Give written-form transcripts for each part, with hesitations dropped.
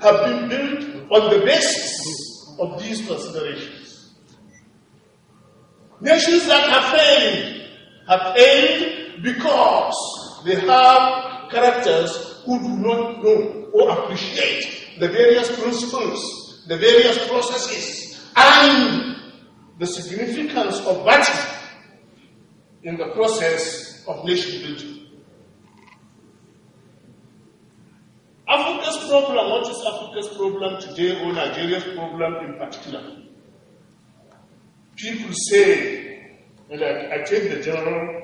have been built on the basis of these considerations. Nations that have failed because they have characters who do not know or appreciate the various principles, the various processes, and the significance of virtue in the process of nation building. Africa's problem, what is Africa's problem today, or Nigeria's problem in particular? People say, and I take the general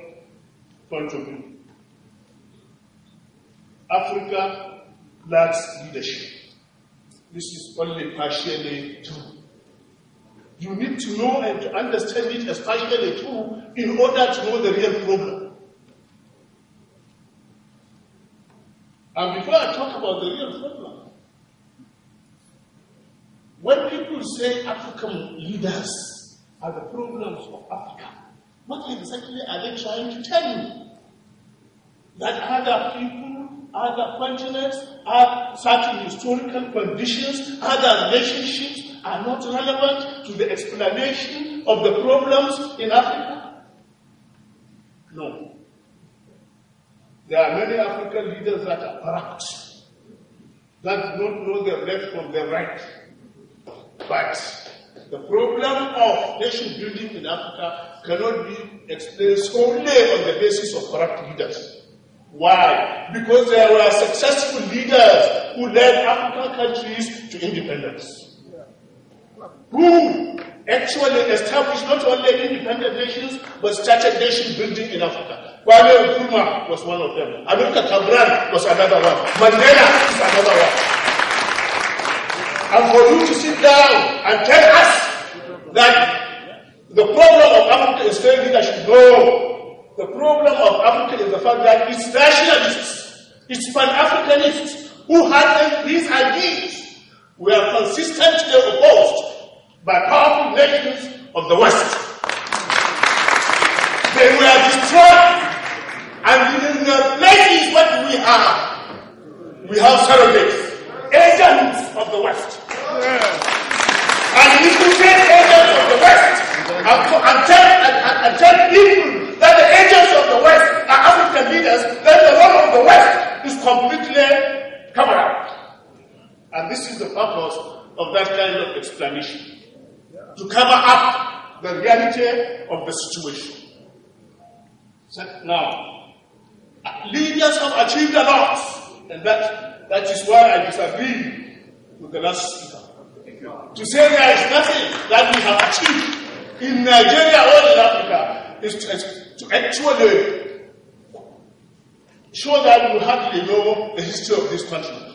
point of view, Africa lacks leadership. This is only partially true. You need to know and to understand it as partially true in order to know the real problem. And before I talk about the real problem, when people say African leaders are the problems of Africa, what exactly are they trying to tell you? That other people, other continents, certain historical conditions, other relationships are not relevant to the explanation of the problems in Africa? No. There are many African leaders that are corrupt, that do not know their left from their right. But the problem of nation building in Africa cannot be explained solely on the basis of corrupt leaders. Why? Because there were successful leaders who led African countries to independence, who actually established not only independent nations, but started nation building in Africa. Kwame Nkrumah was one of them. Amilcar Cabral was another one. Mandela is another one. And for you to sit down and tell us that the problem of Africa is failed leadership, no. The problem of Africa is the fact that it's nationalists, it's pan-Africanists who had these ideas were consistently opposed by powerful nations of the West. They were destroyed. And in the places what we have surrogates, agents of the West. And if you take agents of the West and tell people that the agents of the West are African leaders, then the role of the West is completely covered up. And this is the purpose of that kind of explanation, to cover up the reality of the situation. So now, leaders have achieved a lot, and that is why I disagree with the last speaker. To say there is nothing that we have achieved in Nigeria or in Africa is to actually show that we hardly know the history of this country.